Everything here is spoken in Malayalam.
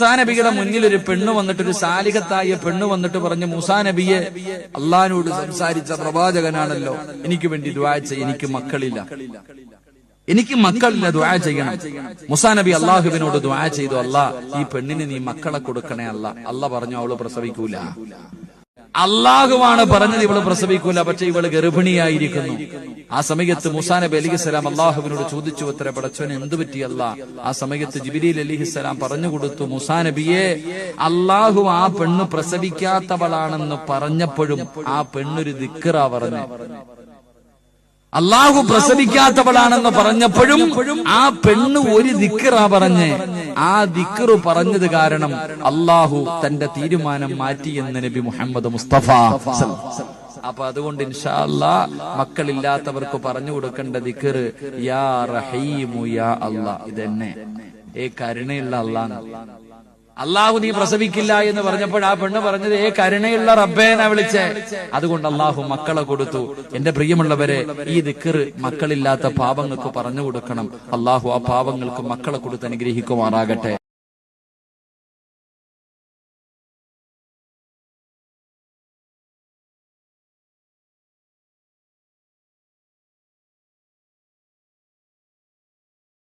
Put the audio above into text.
മൂസാ നബിയുടെ മുന്നിൽ ഒരു പെണ്ണ് വന്നിട്ട്, ഒരു സാലിഹത്തായ പെണ്ണ് വന്നിട്ട് പറഞ്ഞു, മൂസാ നബിയെ, അള്ളാഹിനോട് സംസാരിച്ച പ്രവാചകനാണല്ലോ, എനിക്ക് വേണ്ടി ദുആ ചെയ്യ്, എനിക്ക് മക്കളില്ല, ദുആ ചെയ്യണം. മൂസാ നബി അള്ളാഹുവിനോട് ദുആ ചെയ്തു, അല്ലാഹ് ഈ പെണ്ണിന് നീ മക്കളെ കൊടുക്കണേ അല്ല പറഞ്ഞു അവള് പ്രസവിക്കൂല. അള്ളാഹുവാണ് പറഞ്ഞത് ഇവള് പ്രസവിക്കൂല, പക്ഷെ ഇവള് ഗർഭിണിയായിരിക്കുന്നു. ആ സമയത്ത് മൂസാ നബി അലൈഹിസ്സലാം അള്ളാഹുവിനോട് ചോദിച്ചു, ഉത്തര പടച്ചവന് എന്തു പറ്റി അല്ലാഹ്? ആ സമയത്ത് ജിബ്രീൽ അലൈഹിസ്സലാം പറഞ്ഞു കൊടുത്തു, മൂസാ നബിയെ, അള്ളാഹു ആ പെണ്ണ് പ്രസവിക്കാത്തവളാണെന്ന് പറഞ്ഞപ്പോഴും ആ പെണ്ണൊരു ദിക്റാ പറഞ്ഞു. അള്ളാഹു പ്രസവിക്കാത്തവളാണെന്ന് പറഞ്ഞപ്പോഴും ആ പെണ്ണ് ഒരു ദിക്റാ പറഞ്ഞ്. ആ ദിക്റ് പറഞ്ഞത് കാരണം അള്ളാഹു തന്റെ തീരുമാനം മാറ്റിയെന്ന് നബി മുഹമ്മദ് മുസ്തഫ. അപ്പൊ അതുകൊണ്ട് ഇൻഷാ അല്ലാഹ് മക്കളില്ലാത്തവർക്ക് പറഞ്ഞു കൊടുക്കേണ്ട ദിക്റ് യാ റഹീമു യാ അല്ലാഹ്. ഇതെന്നെ കരുണയുള്ള അല്ലാഹ്. അള്ളാഹു നീ പ്രസവിക്കില്ല എന്ന് പറഞ്ഞപ്പോൾ ആ പെണ്ണ് പറഞ്ഞത് കരുണയുള്ള റബ്ബേനെ വിളിച്ചേ. അതുകൊണ്ട് അള്ളാഹു മക്കളെ കൊടുത്തു. എന്റെ പ്രിയമുള്ളവരെ, ഈ ദിക്റ് മക്കളില്ലാത്ത പാവങ്ങൾക്ക് പറഞ്ഞു കൊടുക്കണം. അള്ളാഹു ആ പാവങ്ങൾക്ക് മക്കളെ കൊടുത്ത് അനുഗ്രഹിക്കുമാറാകട്ടെ.